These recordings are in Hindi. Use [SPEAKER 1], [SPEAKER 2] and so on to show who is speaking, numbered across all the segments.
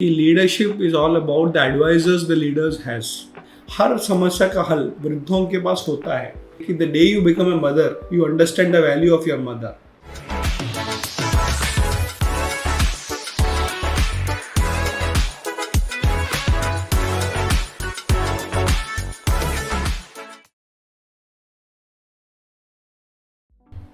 [SPEAKER 1] Leadership is all about the advisers the leaders has. हर समस्या का हल वृद्धों के पास होता है कि the day you become a mother you understand the value of your mother.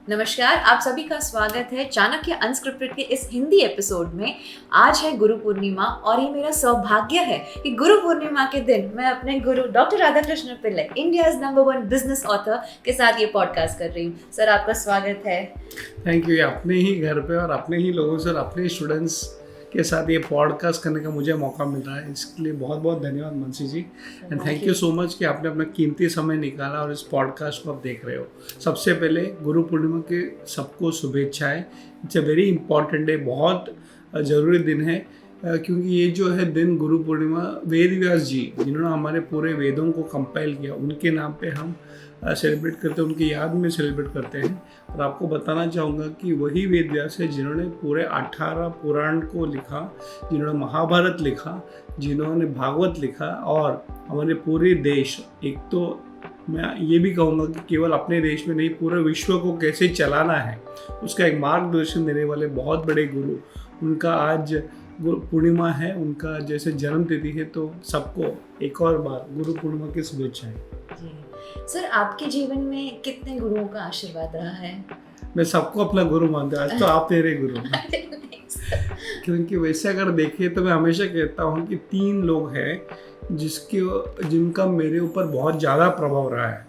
[SPEAKER 2] नमस्कार, आप सभी का स्वागत है चाणक्य अनस्क्रिप्टेड के इस हिंदी एपिसोड में। आज है गुरु पूर्णिमा और ये मेरा सौभाग्य है कि गुरु पूर्णिमा के दिन मैं अपने गुरु doctor Radhakrishna Pillai, India's number 1 business author के साथ ये पॉडकास्ट कर रही हूँ। सर, आपका स्वागत है।
[SPEAKER 1] Thank you. अपने ही घर पे और अपने ही लोगों से और अपने स्टूडेंट्स के साथ ये पॉडकास्ट करने का मुझे मौका मिल रहा है, इसके लिए बहुत बहुत धन्यवाद Mansi ji. And thank you so much कि आपने अपना कीमती समय निकाला और इस पॉडकास्ट को आप देख रहे हो। सबसे पहले गुरु पूर्णिमा के सबको शुभेच्छाएं। It's a very important day, बहुत ज़रूरी दिन है क्योंकि ये जो है दिन गुरु पूर्णिमा वेद व्यास जी जिन्होंने हमारे पूरे वेदों को कंपाइल किया उनके नाम पे हम सेलिब्रेट करते हैं, उनकी याद में सेलिब्रेट करते हैं। और आपको बताना चाहूँगा कि वही वेद व्यास है जिन्होंने पूरे 18 पुराण को लिखा, जिन्होंने महाभारत लिखा, जिन्होंने भागवत लिखा और हमारे पूरे देश, एक तो मैं ये भी कहूँगा कि केवल अपने देश में नहीं पूरे विश्व को कैसे चलाना है उसका एक मार्गदर्शन देने वाले बहुत बड़े गुरु, उनका आज गुरु पूर्णिमा है, उनका जैसे जन्म तिथि है। तो सबको एक और बार गुरु पूर्णिमा की शुभेच्छाएं।
[SPEAKER 2] सर, आपके जीवन में कितने गुरुओं का आशीर्वाद रहा है?
[SPEAKER 1] मैं सबको अपना गुरु मानता हूँ। आज तो आप मेरे गुरु हैं क्योंकि वैसे अगर देखें तो मैं हमेशा कहता हूँ कि 3 लोग हैं जिनका मेरे ऊपर बहुत ज़्यादा प्रभाव रहा है।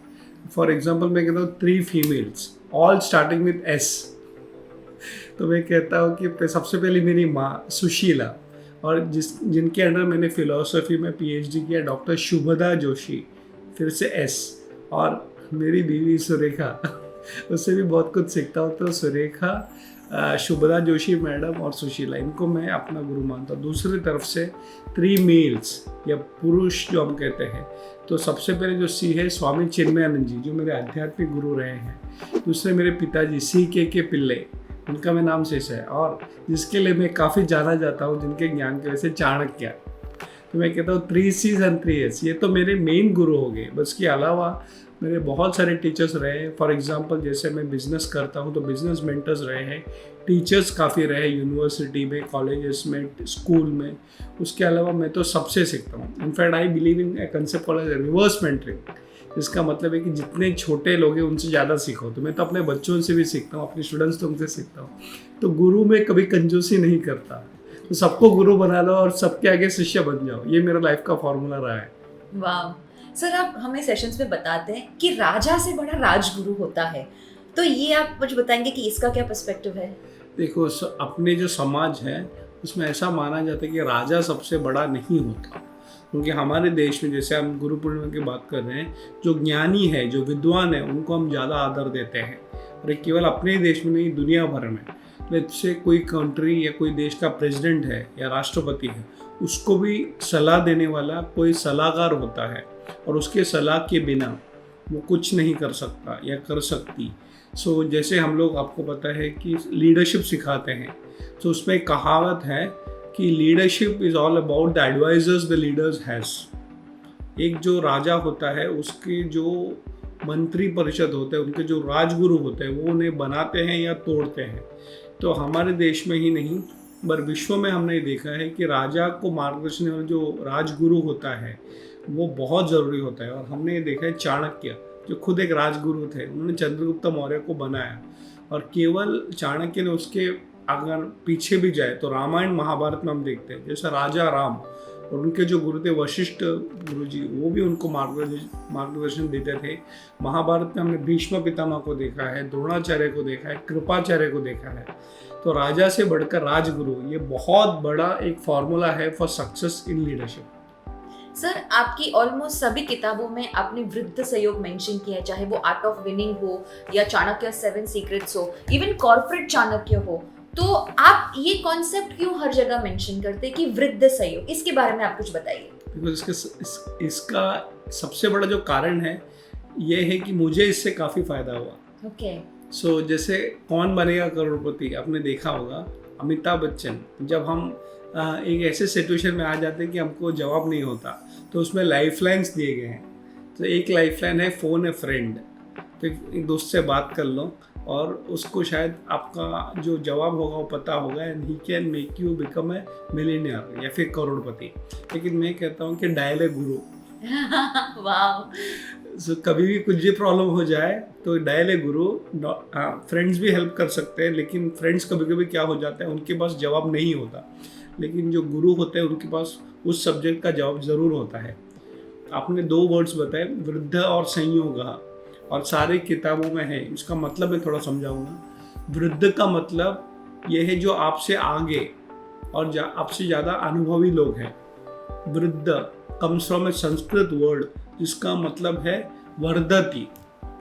[SPEAKER 1] फॉर एग्जाम्पल मैं कहता हूँ 3 females all starting with S। तो मैं कहता हूँ कि सबसे पहले मेरी माँ सुशीला, और जिनके अंडर मैंने फिलॉसफी में PhD किया, डॉक्टर शुभदा जोशी, फिर से S, और मेरी बीवी सुरेखा उससे भी बहुत कुछ सीखता हूँ। तो सुरेखा, शुभदा जोशी मैडम और सुशीला, इनको मैं अपना गुरु मानता हूँ। दूसरी तरफ से 3 मेल्स या पुरुष जो हम कहते हैं, तो सबसे पहले जो C है स्वामी चिन्मयानंद जी जो मेरे आध्यात्मिक गुरु रहे हैं। दूसरे मेरे पिताजी CK पिल्लई, उनका मैं नाम शेष है, और जिसके लिए मैं काफ़ी जाना जाता हूँ, जिनके ज्ञान की वजह से चाणक्य। तो मैं कहता हूँ 3 C's and 3 S, ये तो मेरे मेन गुरु हो गए। बस के अलावा मेरे बहुत सारे टीचर्स रहे हैं। फॉर एग्जांपल जैसे मैं बिज़नेस करता हूँ तो बिज़नेस मेंटर्स रहे हैं, टीचर्स काफ़ी रहे यूनिवर्सिटी में, कॉलेजेस में, स्कूल में। उसके अलावा मैं तो सबसे सीखता हूँ। In fact I believe in A concept called reverse mentoring. इसका मतलब है कि जितने छोटे लोग हैं उनसे ज़्यादा सीखो। तो मैं तो अपने बच्चों से भी सीखता हूँ, अपने स्टूडेंट्स तो उनसे सीखता हूँ। तो गुरु में कभी कंजूसी नहीं करता, तो सबको गुरु बना लो और सबके आगे शिष्य बन जाओ। ये मेरा लाइफ का फॉर्मूला रहा है।
[SPEAKER 2] वाह सर, आप हमें सेशंस में बताते हैं कि राजा से बड़ा राजगुरु होता है, तो ये आप कुछ बताएंगे कि इसका क्या पर्सपेक्टिव है?
[SPEAKER 1] देखो, अपने जो समाज है उसमें ऐसा माना जाता है कि राजा सबसे बड़ा नहीं होता, क्योंकि हमारे देश में जैसे हम गुरु पूर्णिमा की बात कर रहे हैं, जो ज्ञानी है, जो विद्वान है, उनको हम ज़्यादा आदर देते हैं। और ये केवल अपने देश में नहीं, दुनिया भर में। जैसे कोई कंट्री या कोई देश का प्रेसिडेंट है या राष्ट्रपति है, उसको भी सलाह देने वाला कोई सलाहकार होता है, और उसके सलाह के बिना वो कुछ नहीं कर सकता या कर सकती। सो जैसे हम लोग, आपको पता है कि लीडरशिप सिखाते हैं, तो उसमें एक कहावत है कि leadership is all about the advisers the leaders has. एक जो राजा होता है उसके जो मंत्री परिषद होते हैं, उनके जो राजगुरु होते हैं, वो उन्हें बनाते हैं या तोड़ते हैं। तो हमारे देश में ही नहीं पर विश्व में हमने देखा है कि राजा को मार्गदर्शन और जो राजगुरु होता है वो बहुत ज़रूरी होता है। और हमने ये देखा है चाणक्य जो खुद एक राजगुरु थे, उन्होंने चंद्रगुप्त मौर्य को बनाया, और केवल चाणक्य ने उसके अगर पीछे भी जाए तो रामायण महाभारत में हम देखते हैं जैसे राजा राम और उनके जो गुरु थे वशिष्ठ गुरु जी, वो भी उनको मार्गदर्शन देते थे। महाभारत में हमने भीष्म पितामह को देखा है, द्रोणाचार्य को देखा है, कृपाचार्य को देखा है। तो राजा से बढ़कर राजगुरु, ये बहुत बड़ा एक फॉर्मूला है for success in leadership.
[SPEAKER 2] Sir, आपकी ऑलमोस्ट सभी किताबों में आपने वृद्ध सहयोग मेंशन किया है, चाहे वो आर्ट ऑफ विनिंग हो या चाणक्य 7 सीक्रेट्स हो, इवन कॉर्पोरेट चाणक्य हो। तो आप ये कॉन्सेप्ट क्यों हर जगह मेंशन करते हैं कि वृद्ध सहयोग, इसके बारे में आप कुछ बताइए।
[SPEAKER 1] इसका सबसे बड़ा जो कारण है ये है कि मुझे इससे काफ़ी फ़ायदा हुआ।
[SPEAKER 2] ओके।
[SPEAKER 1] सो जैसे कौन बनेगा करोड़पति, आपने देखा होगा अमिताभ बच्चन, जब हम एक ऐसे सिचुएशन में आ जाते हैं कि हमको जवाब नहीं होता, तो उसमें लाइफलाइंस दिए गए हैं। तो एक लाइफलाइन है फ़ोन ए फ्रेंड। तो एक दोस्त से बात कर लो और उसको शायद आपका जो जवाब होगा वो पता होगा, and he can make you become A millionaire या फिर करोड़पति। लेकिन मैं कहता हूँ कि डायल ए गुरु।
[SPEAKER 2] वाह।
[SPEAKER 1] सो कभी भी कुछ भी प्रॉब्लम हो जाए तो डायल ए गुरु। फ्रेंड्स भी हेल्प कर सकते हैं, लेकिन फ्रेंड्स कभी कभी क्या हो जाता है, उनके पास जवाब नहीं होता, लेकिन जो गुरु होते हैं उनके पास उस सब्जेक्ट का जवाब ज़रूर होता है। आपने 2 वर्ड्स बताए, वृद्ध और संयोग, और सारे किताबों में है। इसका मतलब मैं थोड़ा समझाऊंगा। वृद्ध का मतलब ये है जो आपसे आगे और आपसे ज़्यादा अनुभवी लोग हैं। वृद्ध comes from A Sanskrit word जिसका मतलब है वर्धति।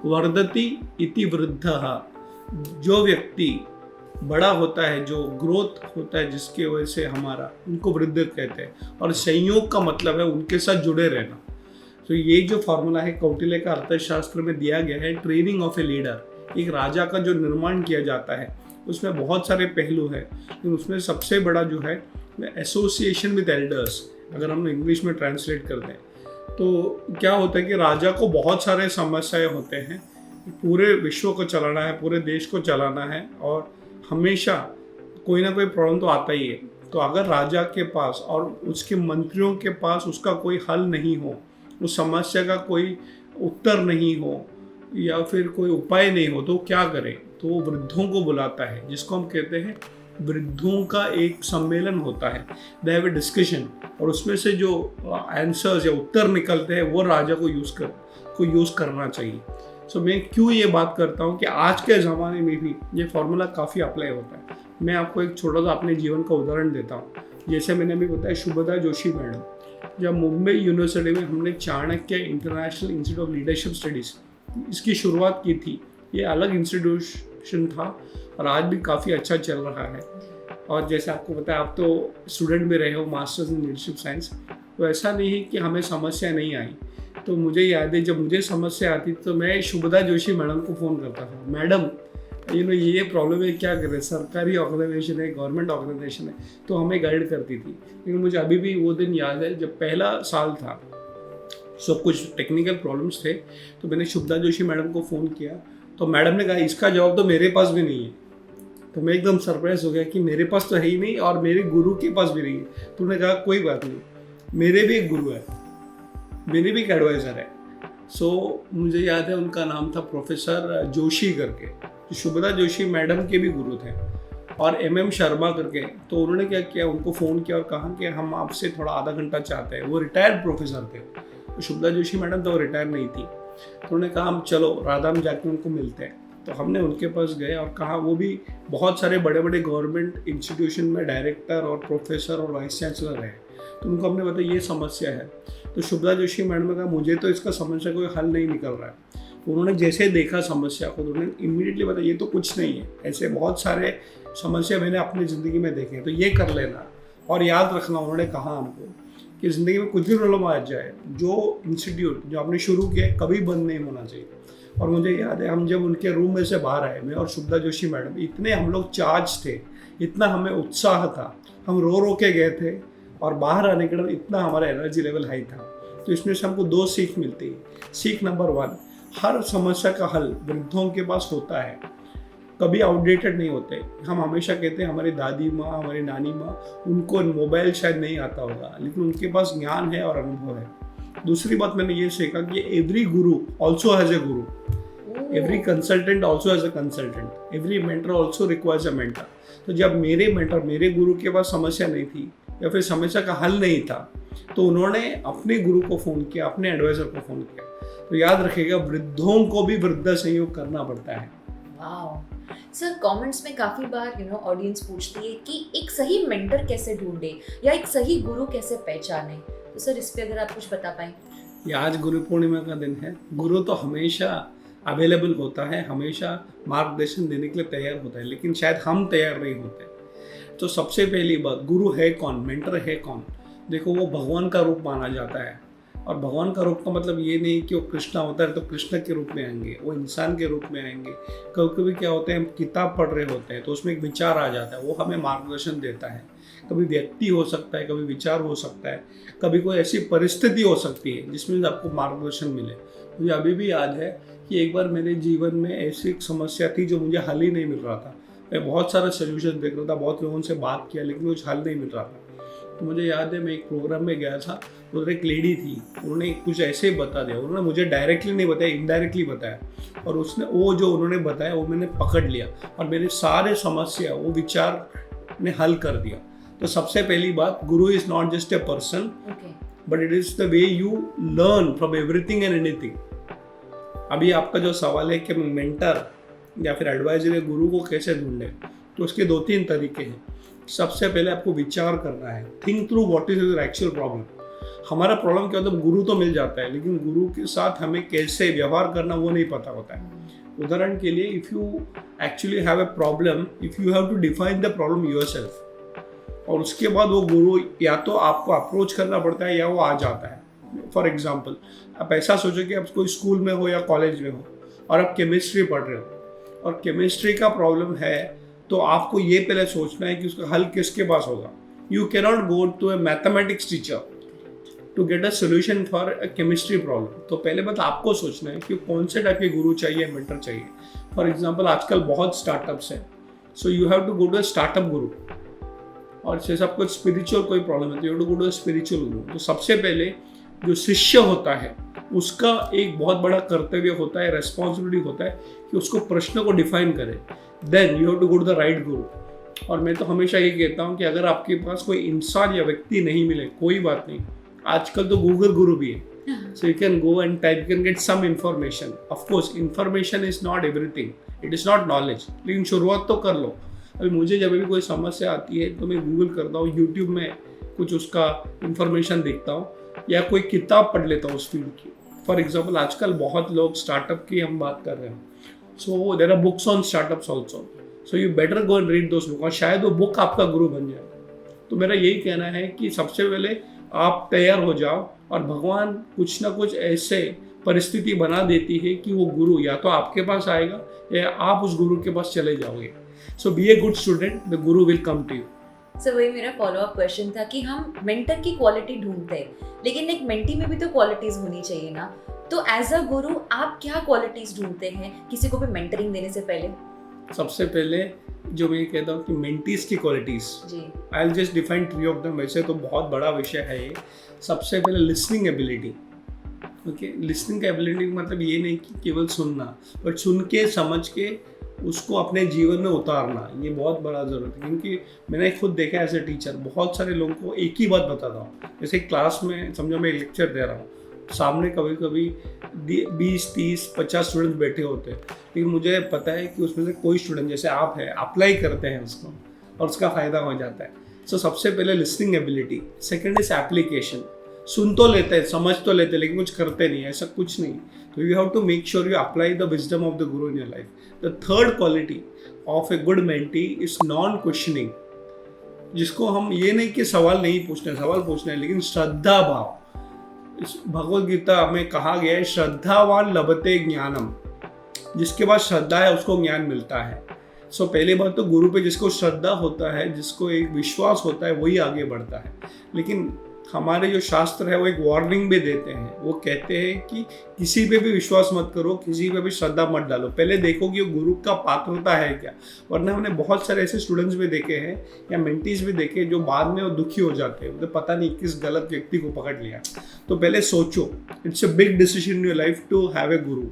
[SPEAKER 1] वर्धति इति वृद्धः। जो व्यक्ति बड़ा होता है, जो ग्रोथ होता है जिसकी वजह से हमारा, उनको वृद्ध कहते हैं। और संयोग का मतलब है उनके साथ जुड़े रहना। तो ये जो फॉर्मूला है कौटिल्य का अर्थशास्त्र में दिया गया है, ट्रेनिंग ऑफ ए लीडर। एक राजा का जो निर्माण किया जाता है उसमें बहुत सारे पहलू हैं, लेकिन उसमें सबसे बड़ा जो है एसोसिएशन विद एल्डर्स, अगर हम इंग्लिश में ट्रांसलेट करते हैं तो क्या होता है कि राजा को बहुत सारे समस्याएं होते हैं, पूरे विश्व को चलाना है, पूरे देश को चलाना है, और हमेशा कोई ना कोई प्रॉब्लम तो आता ही है। तो अगर राजा के पास और उसके मंत्रियों के पास उसका कोई हल नहीं हो, उस समस्या का कोई उत्तर नहीं हो या फिर कोई उपाय नहीं हो, तो क्या करे? तो वो वृद्धों को बुलाता है, जिसको हम कहते हैं वृद्धों का एक सम्मेलन होता है। दे हैव ए डिस्कशन, और उसमें से जो आंसर्स या उत्तर निकलते हैं वो राजा को यूज़ करना चाहिए। सो मैं क्यों ये बात करता हूँ कि आज के ज़माने में भी ये फॉर्मूला काफ़ी अप्लाई होता है। मैं आपको एक छोटा सा अपने जीवन का उदाहरण देता हूँ। जैसे मैंने अभी बताया, शुभदा जोशी मैडम, जब मुंबई यूनिवर्सिटी में हमने Chanakya international institute of leadership studies इसकी शुरुआत की थी। ये अलग इंस्टीट्यूशन था और आज भी काफ़ी अच्छा चल रहा है। और जैसे आपको पता है, आप तो स्टूडेंट भी रहे हो मास्टर्स इन लीडरशिप साइंस, तो ऐसा नहीं है कि हमें समस्या नहीं आई। तो मुझे याद है जब मुझे समस्या आती तो मैं शुभदा जोशी मैडम को फ़ोन करता था, मैडम ये प्रॉब्लम है, क्या करें? सरकारी ऑर्गेनाइजेशन है, गवर्नमेंट ऑर्गेनाइजेशन है, तो हमें गाइड करती थी। लेकिन मुझे अभी भी वो दिन याद है जब पहला साल था, सब कुछ टेक्निकल प्रॉब्लम्स थे, तो मैंने शुभदा जोशी मैडम को फ़ोन किया, तो मैडम ने कहा इसका जवाब तो मेरे पास भी नहीं है। तो मैं एकदम सरप्राइज हो गया कि मेरे पास तो है ही नहीं और मेरे गुरु के पास भी नहीं है। तो उन्होंने कहा कोई बात नहीं, मेरे भी एक गुरु है, मेरे भी एक एडवाइज़र है। सो मुझे याद है उनका नाम था प्रोफेसर जोशी करके, जो शुभदा जोशी मैडम के भी गुरु थे, और MM शर्मा करके। तो उन्होंने क्या किया, उनको फ़ोन किया और कहा कि हम आपसे थोड़ा आधा घंटा चाहते हैं। वो रिटायर्ड प्रोफेसर थे, तो शुभदा जोशी मैडम तो रिटायर नहीं थी। तो उन्होंने कहा हम चलो राधाम जाके उनको मिलते हैं। तो हमने उनके पास गए और कहा, वो भी बहुत सारे बड़े बड़े गवर्नमेंट इंस्टीट्यूशन में डायरेक्टर और प्रोफेसर और वाइस चांसलर है। तो उनको हमने बताया ये समस्या है। तो शुभदा जोशी मैडम ने कहा मुझे तो इसका समस्या कोई हल नहीं निकल रहा है। उन्होंने जैसे देखा समस्या को, तो उन्होंने इमीडिएटली बताया ये तो कुछ नहीं है, ऐसे बहुत सारे समस्या मैंने अपनी ज़िंदगी में देखे हैं, तो ये कर लेना। और याद रखना, उन्होंने कहा हमको कि ज़िंदगी में कुछ भी प्रॉब्लम आ जाए, जो इंस्टीट्यूट जो आपने शुरू किया है कभी बंद नहीं होना चाहिए। और मुझे याद है हम जब उनके रूम में से बाहर आए, मैं और शुभदा जोशी मैडम, इतने हम लोग चार्ज थे, इतना हमें उत्साह था, हम रो रो के गए थे, और बाहर आने के बाद इतना हमारा एनर्जी लेवल हाई था। तो इसमें से हमको 2 सीख मिलती है। सीख नंबर 1, हर समस्या का हल वृद्धों के पास होता है, कभी आउटडेटेड नहीं होते। हम हमेशा कहते हैं हमारी दादी माँ, हमारी नानी माँ, उनको मोबाइल शायद नहीं आता होगा, लेकिन उनके पास ज्ञान है और अनुभव है। दूसरी बात मैंने ये सीखा कि every Guru also has a Guru, every consultant also has a consultant, every mentor also requires a mentor. तो जब मेरे मेंटर, मेरे गुरु के पास समस्या नहीं थी या फिर समस्या का हल नहीं था, तो उन्होंने अपने गुरु को फ़ोन किया, अपने एडवाइज़र को फ़ोन किया। तो याद रखिएगा, वृद्धों को भी वृद्ध सहयोग करना पड़ता है।
[SPEAKER 2] वाओ सर, कमेंट्स में काफ़ी बार ऑडियंस पूछती है कि एक सही मेंटर कैसे ढूंढे या एक सही गुरु कैसे पहचाने। तो सर इस पे अगर आप कुछ बता पाएं।
[SPEAKER 1] ये आज गुरु पूर्णिमा का दिन है। गुरु तो हमेशा अवेलेबल होता है, हमेशा मार्गदर्शन देने के लिए तैयार होता है, लेकिन शायद हम तैयार नहीं होते। तो सबसे पहली बात, गुरु है कौन, मेंटर है कौन? देखो, वो भगवान का रूप माना जाता है, और भगवान का रूप का मतलब ये नहीं कि वो कृष्ण होता है तो कृष्ण के रूप में आएंगे, वो इंसान के रूप में आएंगे। कभी कभी क्या होता है, हम किताब पढ़ रहे होते हैं तो उसमें एक विचार आ जाता है, वो हमें मार्गदर्शन देता है। कभी व्यक्ति हो सकता है, कभी विचार हो सकता है, कभी कोई ऐसी परिस्थिति हो सकती है जिसमें आपको मार्गदर्शन मिले। मुझे अभी भी याद है कि एक बार मेरे जीवन में ऐसी एक समस्या थी जो मुझे हल ही नहीं मिल रहा था। मैं बहुत सारा सोल्यूशन देख रहा था, बहुत लोगों से बात किया, लेकिन कुछ हल नहीं मिल रहा था। तो मुझे याद है मैं एक प्रोग्राम में गया था, उधर एक लेडी थी, उन्होंने कुछ ऐसे ही बता दिया। उन्होंने मुझे डायरेक्टली नहीं बताया, इनडायरेक्टली बताया, और उसने वो जो उन्होंने बताया वो मैंने पकड़ लिया और मेरे सारे समस्या वो विचार ने हल कर दिया। तो सबसे पहली बात, गुरु is not just a person, but it is the way you learn from everything and anything. अभी आपका जो सवाल है कि मेंटर या फिर एडवाइजर गुरु को कैसे ढूंढे, तो उसके 2-3 तरीके हैं। सबसे पहले आपको विचार करना है, think through what is your actual problem. हमारा प्रॉब्लम क्या होता है, गुरु तो मिल जाता है, लेकिन गुरु के साथ हमें कैसे व्यवहार करना वो नहीं पता होता है। उदाहरण के लिए, if you actually have a problem, if you have to define the problem yourself, और उसके बाद वो गुरु या तो आपको अप्रोच करना पड़ता है या वो आ जाता है। फॉर एग्जाम्पल, आप ऐसा सोचो कि आप कोई स्कूल में हो या कॉलेज में हो और आप केमिस्ट्री पढ़ रहे हो और केमिस्ट्री का प्रॉब्लम है, तो आपको ये पहले सोचना है कि उसका हल किसके पास होगा। You can not go to a mathematics teacher to get a solution for a chemistry problem. तो पहले बात आपको सोचना है कि कौन से टाइप के गुरु चाहिए, मेंटर चाहिए। फॉर एग्जाम्पल, आजकल बहुत स्टार्टअप्स हैं, so you have to go to a startup guru. और जैसे आपको स्पिरिचुअल कोई प्रॉब्लम है तो you have to go to a spiritual guru. तो सबसे पहले जो शिष्य होता है उसका एक बहुत बड़ा कर्तव्य होता है, रेस्पॉन्सिबिलिटी होता है कि उसको प्रश्न को डिफाइन करे। Then you have to go to the right guru. और मैं तो हमेशा ये कहता हूँ कि अगर आपके पास कोई इंसान या व्यक्ति नहीं मिले, कोई बात नहीं, आजकल तो गूगल गुरु भी है, so you can go and type, you can get some information. Of course information is not everything, it is not knowledge, लेकिन शुरुआत तो कर लो। अभी मुझे जब भी कोई समस्या आती है तो मैं गूगल करता हूँ, यूट्यूब में कुछ उसका इंफॉर्मेशन देखता हूँ या कोई किताब पढ़ लेता हूँ उस फील्ड की। फॉर एग्जाम्पल, आजकल बहुत लोग स्टार्टअप की हम बात कर रहे हैं, so there are books on startups also, so you better go and read those book, और शायद वो बुक आपका गुरु बन जाए। तो मेरा यही कहना है कि सबसे पहले आप तैयार हो जाओ, और भगवान कुछ ना कुछ ऐसे परिस्थिति बना देती है कि वो गुरु या तो आपके पास आएगा या आप उस गुरु के पास चले जाओगे। So be a good student, the guru will come to you.
[SPEAKER 2] So वही मेरा फॉलो अप क्वेश्चन था कि हम मेंटर की क्वालिटी ढूंढते हैं, लेकिन एक मेंटी में भी तो क्वालिटीज होनी चाहिए ना। तो एज अ गुरु आप क्या क्वालिटीज ढूंढते हैं किसी को भी मेंटरिंग देने से पहले? सबसे
[SPEAKER 1] पहले जो मैं कहता हूँ कि मेंटीज की qualities, I will just define 3 of them. वैसे तो बहुत बड़ा विषय है ये। सबसे पहले लिसनिंग एबिलिटी। ओके, लिसनिंग का एबिलिटी मतलब ये नहीं कि केवल सुनना, बट सुन के समझ के उसको अपने जीवन में उतारना, ये बहुत बड़ा ज़रूरत है। क्योंकि मैंने खुद देखा है एज ए टीचर, बहुत सारे लोगों को एक ही बात बताता हूँ। जैसे क्लास में समझो मैं लेक्चर दे रहा हूँ, सामने कभी कभी 20, 30, 50 स्टूडेंट्स बैठे होते हैं, लेकिन मुझे पता है कि उसमें से कोई स्टूडेंट जैसे आप है अप्लाई करते हैं उसको और उसका फ़ायदा हो जाता है। सो सबसे पहले listening ability. Second is application. सुन तो लेते हैं, समझ तो लेते हैं, लेकिन कुछ करते नहीं, ऐसा कुछ नहीं। तो you have to make sure you apply the wisdom of the guru in your life. The third quality of a good mentee is non questioning, जिसको हम ये नहीं कि सवाल नहीं पूछना, सवाल पूछना है, लेकिन श्रद्धा भाव। इस भगवद गीता में कहा गया है, श्रद्धावान लभते ज्ञानम, जिसके पास श्रद्धा है उसको ज्ञान मिलता है। सो पहली बात तो गुरु पे जिसको श्रद्धा होता है, जिसको एक विश्वास होता है, वही आगे बढ़ता है। लेकिन हमारे जो शास्त्र है वो एक वार्निंग भी देते हैं, वो कहते हैं कि किसी पे भी विश्वास मत करो, किसी पे भी श्रद्धा मत डालो, पहले देखो कि वो गुरु का पात्रता है क्या। वरना हमने बहुत सारे ऐसे स्टूडेंट्स भी देखे हैं या मेंटीज भी देखे हैं जो बाद में वो दुखी हो जाते हैं, तो पता नहीं किस गलत व्यक्ति को पकड़ लिया। तो पहले सोचो, it's a big decision in your life to have a guru,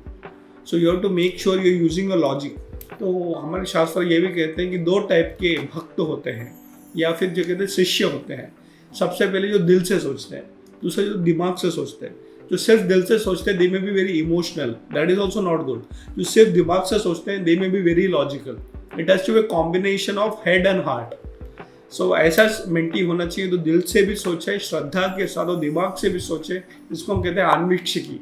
[SPEAKER 1] so you have to make sure you are using a logic. तो हमारे शास्त्र ये भी कहते हैं कि 2 टाइप के भक्त होते हैं या फिर जो कहते हैं शिष्य होते हैं। सबसे पहले जो दिल से सोचते हैं, दूसरे जो दिमाग से सोचते हैं। जो सिर्फ दिल से सोचते हैं, they may be very emotional, that is also not good. जो सिर्फ दिमाग से सोचते हैं, they may be very logical. It has to be combination of head and heart. So ऐसा मेंटी होना चाहिए तो दिल से भी सोचे, श्रद्धा के साथ और दिमाग से भी सोचे, जिसको हम कहते हैं आन्वीक्षिकी।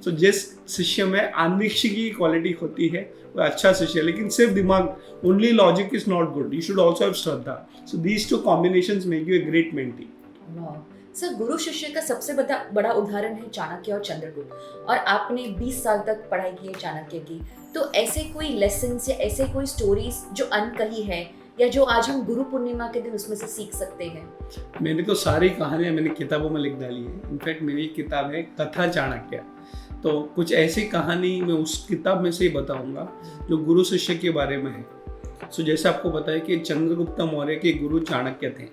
[SPEAKER 1] सो जिस शिष्य में आन्वीक्षिकी की क्वालिटी होती है वो अच्छा शिष्य है। लेकिन सिर्फ दिमाग, only logic is not good, you should also have shraddha. So these 2 combinations make you a great mentee.
[SPEAKER 2] Sir, गुरु शिष्य का सबसे बड़ा उदाहरण है चाणक्य और चंद्रगुप्त, और आपने 20 साल तक पढ़ाई की है चाणक्य की। तो ऐसे कोई लेसन या ऐसे कोई स्टोरीज जो अनकही है या जो आज हम गुरु पूर्णिमा के दिन उसमें से सीख सकते हैं?
[SPEAKER 1] मैंने तो सारी कहानियाँ मैंने किताबों में लिख डाली है। इनफैक्ट मेरी एक किताब है कथा चाणक्य, तो कुछ ऐसी कहानी मैं उस किताब में से ही बताऊंगा जो गुरु शिष्य के बारे में है। सो जैसे आपको पता है कि चंद्रगुप्त मौर्य के गुरु चाणक्य थे,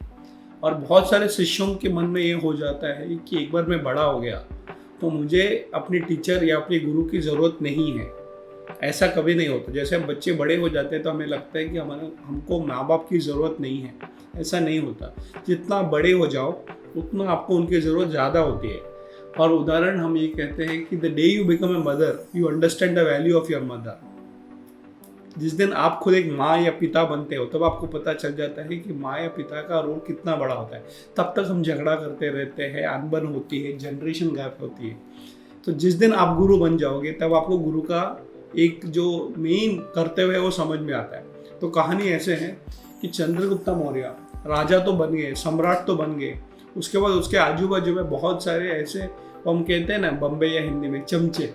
[SPEAKER 1] और बहुत सारे शिष्यों के मन में ये हो जाता है कि एक बार मैं बड़ा हो गया तो मुझे अपनी टीचर या अपने गुरु की ज़रूरत नहीं है। ऐसा कभी नहीं होता। जैसे हम बच्चे बड़े हो जाते हैं तो हमें लगता है कि हमको माँ बाप की ज़रूरत नहीं है। ऐसा नहीं होता। जितना बड़े हो जाओ उतना आपको उनकी ज़रूरत ज़्यादा होती है। और उदाहरण हम ये कहते हैं कि the day you become a mother you understand the value of your mother. जिस दिन आप खुद एक माँ या पिता बनते हो तब आपको पता चल जाता है कि माँ या पिता का रोल कितना बड़ा होता है। तब तक हम झगड़ा करते रहते हैं, अनबन होती है, जनरेशन गैप होती है। तो जिस दिन आप गुरु बन जाओगे तब आपको गुरु का एक जो मेन कर्तव्य है वो समझ में आता है। तो कहानी ऐसे है कि चंद्रगुप्त मौर्य राजा तो बन गए, सम्राट तो बन गए, उसके बाद उसके आजू बाजू में बहुत सारे ऐसे, हम कहते हैं ना बम्बे या हिंदी में चमचे,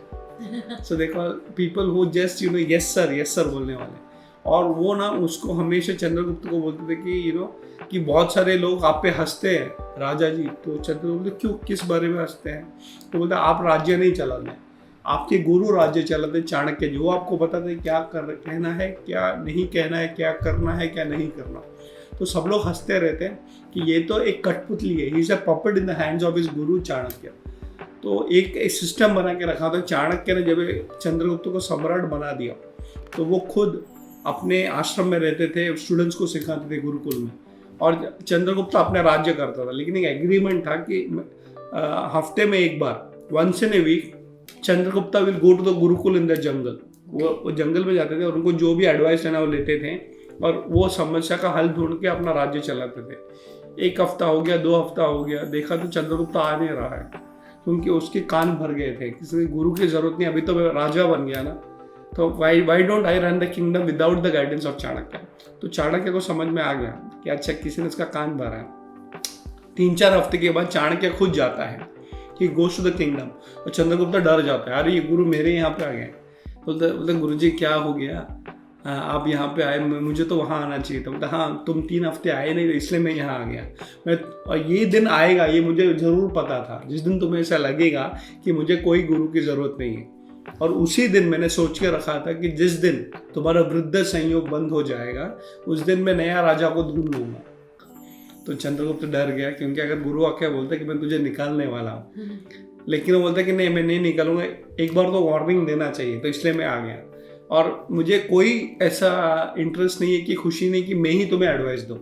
[SPEAKER 1] सो देखो people who just yes sir बोलने वाले। और वो ना उसको हमेशा चंद्रगुप्त को बोलते थे कि कि बहुत सारे लोग आप पे हंसते हैं राजा जी। तो चंद्रगुप्त क्यों, किस बारे में हंसते हैं? तो बोलते आप राज्य नहीं चलाते, आपके गुरु राज्य चलाते चाणक्य जी। वो आपको बताते क्या कहना है, क्या नहीं कहना है, क्या करना है, क्या नहीं करना। तो सब लोग हंसते रहते हैं कि ये तो एक कठपुतली है, he is a puppet in the hands of his गुरु चाणक्य। तो एक सिस्टम बना के रखा था। चाणक्य ने जब चंद्रगुप्त को सम्राट बना दिया तो वो खुद अपने आश्रम में रहते थे, स्टूडेंट्स को सिखाते थे गुरुकुल में, और चंद्रगुप्त अपना राज्य करता था। लेकिन एक एग्रीमेंट था कि हफ्ते में एक बार, once in a week, Chandragupta will go to the gurukul in the jungle. वो जंगल में जाते थे और उनको जो भी एडवाइस लेना वो लेते थे, और वो समस्या का हल ढूंढ के अपना राज्य चलाते थे। एक हफ्ता हो गया, 2 हफ्ता हो गया, देखा तो चंद्रगुप्त आ नहीं रहा है, क्योंकि उसके कान भर गए थे, किसी गुरु की जरूरत नहीं, अभी तो राजा बन गया ना, तो why don't I run the kingdom without the guidance of Chanakya. तो चाणक्य को समझ में आ गया कि अच्छा किसी ने इसका कान भरा है। 3-4 हफ्ते के बाद चाणक्य खुद जाता है कि गोस टू द किंगडम, और चंद्रगुप्त डर जाता है, अरे ये गुरु मेरे यहाँ पे आ गए। तो बोलते गुरु जी क्या हो गया, आप यहाँ पे आए, मुझे तो वहाँ आना चाहिए था। मतलब हाँ, तुम 3 हफ्ते आए नहीं, इसलिए मैं यहाँ आ गया। और ये दिन आएगा, ये मुझे ज़रूर पता था, जिस दिन तुम्हें ऐसा लगेगा कि मुझे कोई गुरु की ज़रूरत नहीं है। और उसी दिन मैंने सोच के रखा था कि जिस दिन तुम्हारा वृद्ध संयोग बंद हो जाएगा उस दिन मैं नया राजा को ढूंढ लूँगा। तो चंद्रगुप्त डर गया, क्योंकि अगर गुरु आके बोलता कि मैं तुझे निकालने वाला हूँ, लेकिन वो बोलता कि नहीं मैं नहीं निकालूंगा, एक बार तो वार्निंग देना चाहिए, तो इसलिए मैं आ गया। और मुझे कोई ऐसा इंटरेस्ट नहीं है कि खुशी नहीं कि मैं ही तुम्हें एडवाइस दूँ,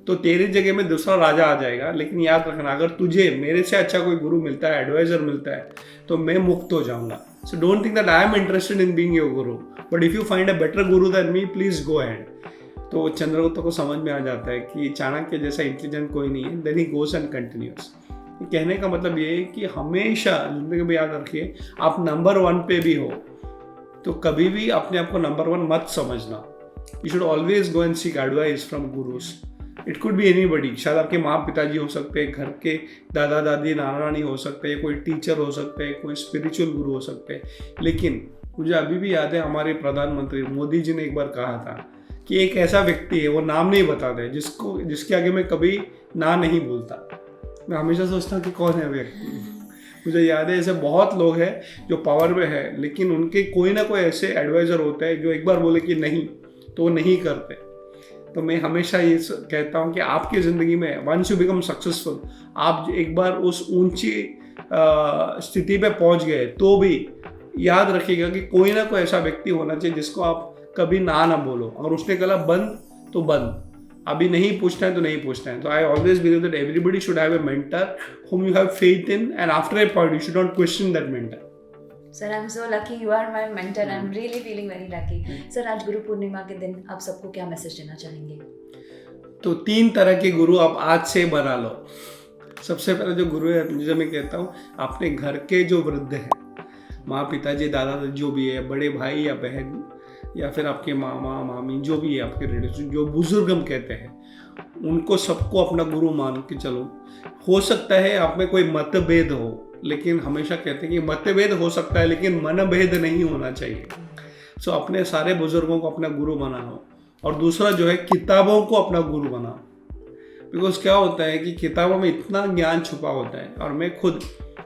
[SPEAKER 1] तो तेरी जगह में दूसरा राजा आ जाएगा। लेकिन याद रखना, अगर तुझे मेरे से अच्छा कोई गुरु मिलता है, एडवाइजर मिलता है, तो मैं मुक्त हो जाऊंगा। So don't think that I am interested in being your guru, but if you find a better guru then me, please go ahead. तो चंद्रगुप्त को समझ में आ जाता है कि चाणक्य जैसा इंटेलिजेंट कोई नहीं है। Then he goes and continues. कहने का मतलब ये है कि हमेशा जिंदगी में याद रखिए, आप नंबर 1 पे भी हो तो कभी भी अपने आप को नंबर 1 मत समझना। You should always go and seek advice from gurus. It could be anybody, शायद आपके माँ पिताजी हो सकते हैं, घर के दादा दादी नाना नानी हो सकते हैं, कोई टीचर हो सकते हैं, कोई स्पिरिचुअल गुरु हो सकते हैं। लेकिन मुझे अभी भी याद है, हमारे प्रधानमंत्री मोदी जी ने एक बार कहा था कि एक ऐसा व्यक्ति है, वो नाम नहीं बताते, जिसके आगे मैं कभी ना नहीं बोलता। मैं हमेशा सोचता हूँ कि कौन है व्यक्ति। मुझे याद है ऐसे बहुत लोग हैं जो पावर में है, लेकिन उनके कोई ना कोई ऐसे एडवाइज़र होते हैं जो एक बार बोले कि नहीं तो वो नहीं करते। तो मैं हमेशा ये कहता हूँ कि आपकी ज़िंदगी में वंस यू बिकम सक्सेसफुल, आप एक बार उस ऊंची स्थिति पे पहुँच गए तो भी याद रखिएगा कि कोई ना कोई ऐसा व्यक्ति होना चाहिए जिसको आप कभी ना बोलो। अगर उसने कहा बंद तो बंद, अभी नहीं पूछना है तो नहीं पूछना है। तो I always believe that everybody should have a mentor whom you have faith in, and after a point you should not question that mentor.
[SPEAKER 2] Sir, I'm so lucky you are my mentor. I'm really feeling very lucky. Sir, आज गुरु पूर्णिमा के दिन आप सबको क्या मैसेज देना चाहेंगे?
[SPEAKER 1] तो 3 तरह के गुरु आप आज से बना लो। सबसे पहले जो गुरु है, जो मैं कहता हूँ, अपने घर के जो वृद्ध हैं, माँ पिताजी दादा दादी जो भी है, बड़े भाई या बहन, या फिर आपके मामा मामी जो भी है, आपके रिलेटिव जो बुजुर्ग हम कहते हैं, उनको सबको अपना गुरु मान के चलो। हो सकता है आप में कोई मतभेद हो, लेकिन हमेशा कहते हैं कि मतभेद हो सकता है लेकिन मनभेद नहीं होना चाहिए। सो अपने सारे बुजुर्गों को अपना गुरु बनाओ और दूसरा जो है किताबों को अपना गुरु बनाओ। बिकॉज क्या होता है कि किताबों में इतना ज्ञान छुपा होता है, और मैं खुद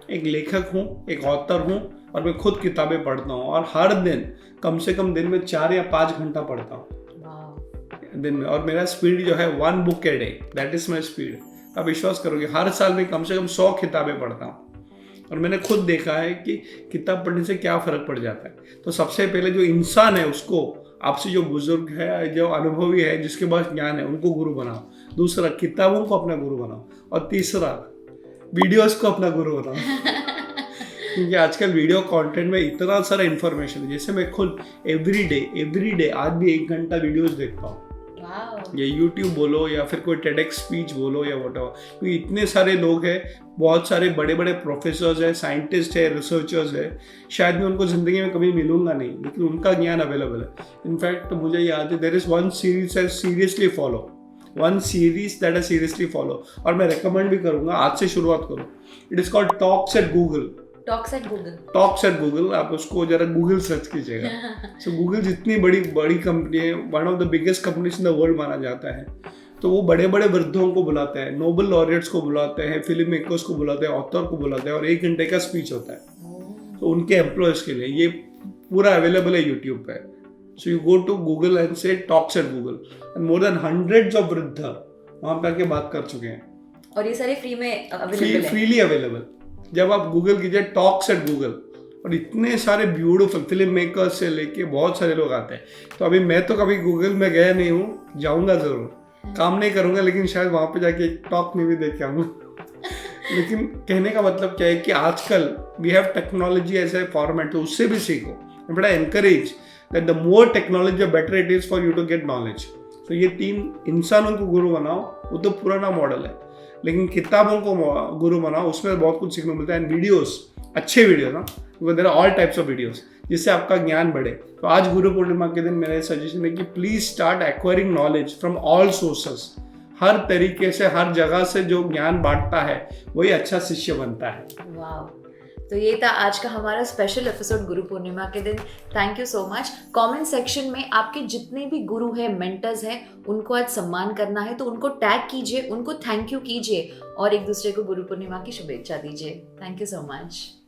[SPEAKER 1] एक लेखक हूँ, एक ऑथर हूँ, और मैं खुद किताबें पढ़ता हूँ, और हर दिन कम से कम दिन में 4 या 5 घंटा पढ़ता हूँ दिन में। और मेरा स्पीड जो है 1 book a day, that is my speed. आप विश्वास करोगे हर साल में कम से कम 100 किताबें पढ़ता हूँ, और मैंने खुद देखा है कि किताब पढ़ने से क्या फ़र्क पड़ जाता है। तो सबसे पहले जो इंसान है उसको, आपसे जो बुजुर्ग है, जो अनुभवी है, जिसके पास ज्ञान है, उनको गुरु बनाओ। दूसरा, किताबों को अपना गुरु बनाओ। और तीसरा, वीडियोस को अपना गुरु बनाओ। क्योंकि आजकल वीडियो कंटेंट में इतना सारा इन्फॉर्मेशन है। जैसे मैं खुद एवरी डे आज भी 1 घंटा वीडियोस देखता हूँ। ये यूट्यूब बोलो या फिर कोई टेडेक्स स्पीच बोलो या व्हाटएवर, क्योंकि इतने सारे लोग हैं, बहुत सारे बड़े बड़े प्रोफेसर्स हैं, साइंटिस्ट है, रिसर्चर्स है। शायद मैं उनको ज़िंदगी में कभी मिलूंगा नहीं, लेकिन उनका ज्ञान अवेलेबल है। इनफैक्ट मुझे याद है, there is one series I seriously follow, और मैं रिकमेंड भी करूँगा, आज से शुरुआत करो। It is called Talks at Google. आप उसको जरा गूगल सर्च कीजिएगा। सो गूगल जितनी बड़ी कंपनी है, one of the biggest companies in the world माना जाता है। तो वो बड़े बड़े वृद्धों को बुलाते हैं, नोबेल लॉरिएट्स को बुलाते हैं, फिल्म मेकर्स को बुलाते हैं, ऑथर को बुलाते हैं, और 1 घंटे का स्पीच होता है। तो उनके एम्प्लॉयज के लिए ये पूरा अवेलेबल है यूट्यूब पे। So you go to Google and say talks at Google, and more than hundreds of वृद्ध वहाँ पे आके बात कर चुके हैं,
[SPEAKER 2] और ये सारे फ्री में अवेलेबल है,
[SPEAKER 1] फ्रीली अवेलेबल। जब आप गूगल कीजिए टॉक्स एट गूगल, और इतने सारे ब्यूटीफुल फिल्म मेकर्स से लेके बहुत सारे लोग आते हैं। तो अभी मैं तो कभी गूगल में गया नहीं हूँ, जाऊँगा ज़रूर, काम नहीं करूँगा, लेकिन शायद वहाँ पे जाके एक टॉक में भी देख के आऊँगा। लेकिन कहने का मतलब क्या है कि आजकल we have technology as a format, तो उससे भी सीखो। मैं बड़ा encourage that the more technology the better it is for you to get knowledge. तो ये 3 इंसानों को गुरु बनाओ, वो तो पुराना मॉडल है, लेकिन किताबों को गुरु बनाओ, उसमें बहुत कुछ सीखने मिलता है। एंड वीडियोस, अच्छे वीडियो ना, there are all types of videos, जिससे आपका ज्ञान बढ़े। तो आज गुरु पूर्णिमा के दिन मेरा सजेशन है कि please start acquiring knowledge from all sources. हर तरीके से, हर जगह से जो ज्ञान बांटता है वही अच्छा शिष्य बनता है।
[SPEAKER 2] वाह, तो ये था आज का हमारा स्पेशल एपिसोड गुरु पूर्णिमा के दिन। Thank you so much. Comment section में आपके जितने भी गुरु हैं, मेंटर्स हैं, उनको आज सम्मान करना है तो उनको टैग कीजिए, उनको थैंक यू कीजिए, और एक दूसरे को गुरु पूर्णिमा की शुभेच्छा दीजिए। Thank you so much.